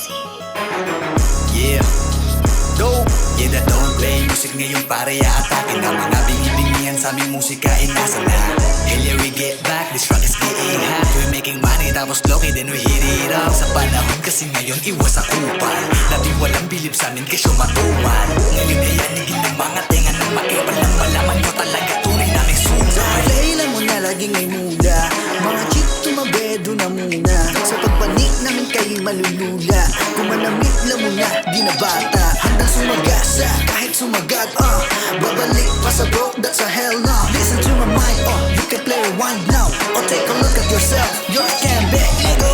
Yeah, go! Yeah, that don't play music ngayon pare aatakin na mga bingi-bingihan sa aming musika inasa na. Hell yeah, we get back, this track is getting hot. We're making money tapos loki then we hit it up. Sa panahon kasi ngayon iwas sa kupal. Dati walang bilib sa amin kesyo matuman. Ngayon ay yanigin ng mga tenga ng maipal lang malaman mo talaga tunay naming sunan. Kailan mo na laging may muda, mga chick tumabedo na muna. Sa pagpanik namin kayo'y malulula. Kung manamit lang muna, di na bata. Handang sumagasa, kahit sumagat babalik pa sa broke, that's a hell no. Listen to my mind, you can play rewind now. Or take a look at yourself, you're a scambag, ego.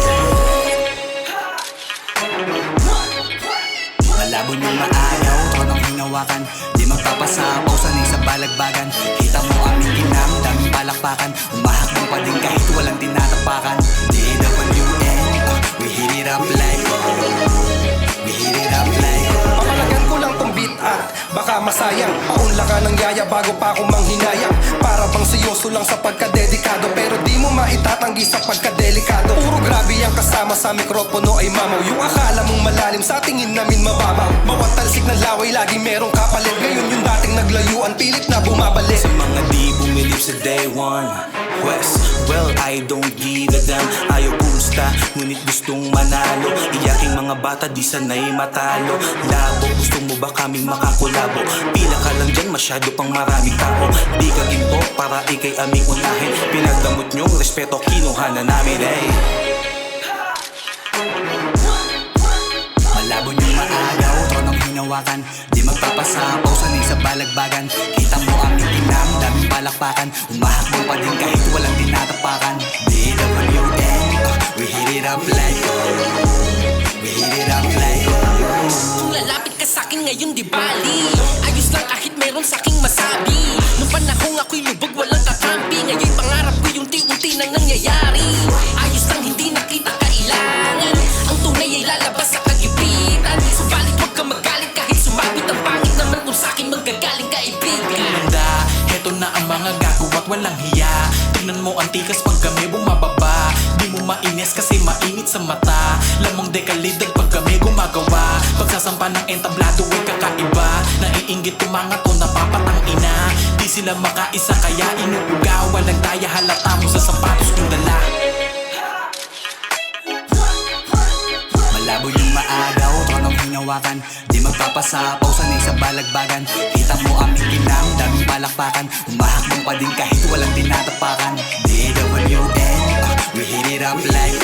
Malabo niyong maaraw, tronong hinawakan. Di magpapasapaw, sanay sa balagbagan. Kita mo aming kinam, daming palakpakan. Umahakbang pa din kahit walang tinatapakan. DWN, we hit it up like we hit it up like Papalagan ko lang tong beat at baka masayang. Paunla ka ng yaya bago pa ako manghinayang. Para bang seryoso lang sa pagkadedikado, pero di mo maitatanggi sa pagkadelikado. Puro grabe ang kasama sa mikropono ay mamaw. Yung akala mong malalim sa tingin namin mababaw. Bawat talsik ng laway lagi merong kapalit. Ngayon yung dating naglayuan pilit na bumabalik. sa mga di bumilip sa day one. Well, I don't give a damn. Ayaw pusta, ngunit gustong manalo. Iyaking mga bata, di sanay matalo. Labo, gusto mo ba kaming makakulabo? Pila ka lang dyan, masyado pang maraming tao. Di ka ginto, para ikay aming unahin. Pinagdamot nyong respeto, kinuha na namin, eh. Malabo niyong maagaw, tronong hinawakan. Di magpapasapaw, sanay sa balagbagan. Kita mo aming kinam, daming palakpakan. Umahakbang pa din kahit walang tinatapakan. DWN, we hit it up like we hit it up like Kung lalapit ka sa'kin ngayon di bali, ayos lang kahit meron sa'king masabi. Nung panahong ako'y lubog walang kakampi, ngayon pangarap ko yung unti-unti nang nangyayari. Ayos lang hindi nakita kailangan, ang tunay ay lalabas sa kagipitan. Subalit huwag ka magalit kahit sumabit ang pangit naman kung sa'kin magagaling kaibigan. Ganda, heto na ang mga gago at walang hiya. Tingnan mo ang tikas pag kami bumababa. Di mo mainis kasi mainit sa mata. Lamang dekalidad pag kami gumagawa. Pagsasampa ng entablado ay kakaiba. Naiinggit yung mga to napapatang ina. Di sila makaisa kaya inuugaw. Walang daya halata mo sa sapatos kong dala. Malabo yung maagaw, tronong hinawakan. Di magpapasapaw, sanay sa balagbagan. Kita mo aming kinam, daming palakpakan. Umahakbang pa din kahit walang tinatapakan. DWN, we hit it up like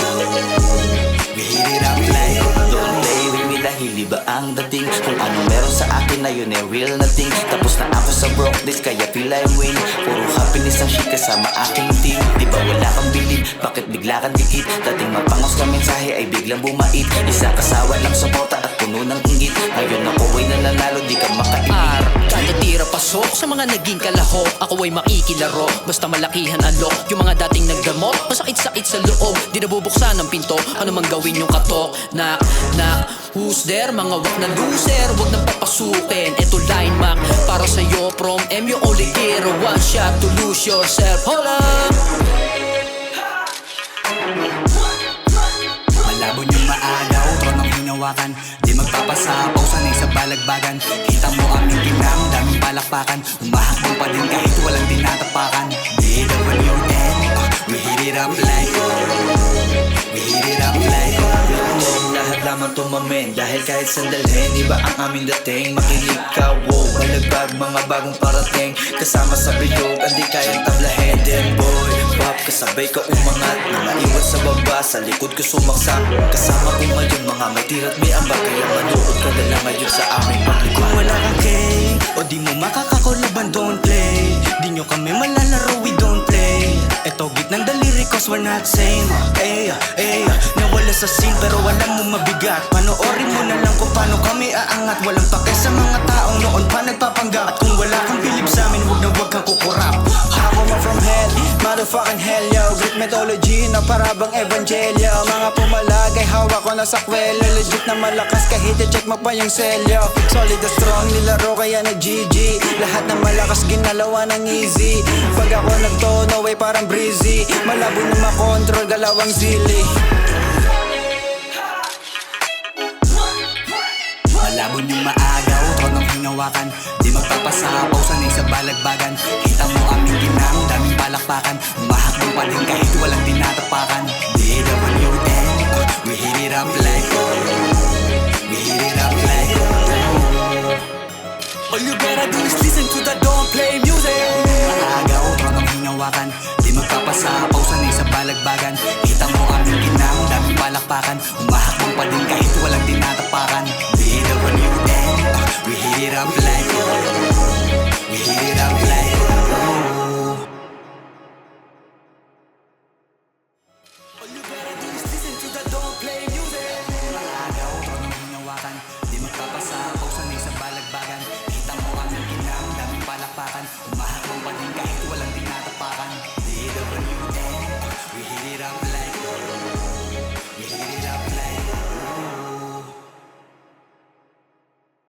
we hit it up like Don't play with me dahil iba ang dating. Kung ano meron sa akin na yun ay real na thing. Tapos na ako sa broke days kaya feel I win. Puro happiness ang shit kasama aking team. Di ba wala kang bilib, bakit bigla kang dikit? Dating mapangos ka mensahe ay biglang bumait. Isang kasawa lang suporta at puno ng inggit. Ngayon ako ay nananalo, di ka makaibig. Kada tira pasok sa mga naging kalahok, ako ay makikilaro, basta malakihan ang lock. Yung mga dating nagdamot, masakit-sakit sa loob. Di nabubuksan ang pinto, ano mang gawin yung katok. Knock, knock, who's there? Mga wak na loser, wag nang papasukin. Eto line mark, para sa'yo from M. You only get a one shot to lose yourself. Hold up! Malabo niyong maagaw, tronong hinawakan. Di magpapasapaw, sanay sa balagbagan. Kita mo aming kinam, daming palakpakan. Umahakbang pa din kahit walang tinatapakan. DWN, we hit it up like we hit it up like Lahat lamang tumamin dahil kahit sandalhin iba ang aming dating. Makinig ka, wow, balagbag mga bagong parating. Kasama sa bilog, hindi kayang tablahin. Then boy, pop, kasabay ka umangat. Naiwan sa baba, sa likod ko sumaksak. Kasama ko ngayon mga may tira't may ambag. Kaya manood ka na lang ngayon sa aming paglikod. Kung wala kang kay, o di mo makakakulaban, don't play. Di nyo kami malalaro, we don't play. Eto gitnang daliri cause we're not same. Nawala sa scene pero alam mo mabigat. Panoorin mo na lang kung paano kami aangat. Walang pake sa mga taong noon pa nagpapanggap. At kung wala kang bilib sa amin, huwag kang kukurap. Ako man from hell, motherfucking hell yo. Greek mythology na parabang evangelyo. Mga pumalag ay hawak ko na sa kwelo. Legit na malakas kahit i-check mo pa yung selyo. Solid na strong, nilaro kaya na GG. Lahat na malakas ginalawa ng easy. Pag ako nagtono ay parang breezy. Malabo na makontrol, galawang zili. ibon yung maagaw, tronong hinawakan. Di magpapasapaw, sanay sa balagbagan. Kita mo aming ginang, daming palakpakan. Umahakbang pa din kahit walang tinatapakan. DWN, we hit it up like we hit it up like all you gotta do is listen to the Don't Play music. Maagaw, tronong hinawakan. Di magpapasapaw, sanay sa balagbagan. Kita mo aming ginang, daming palakpakan.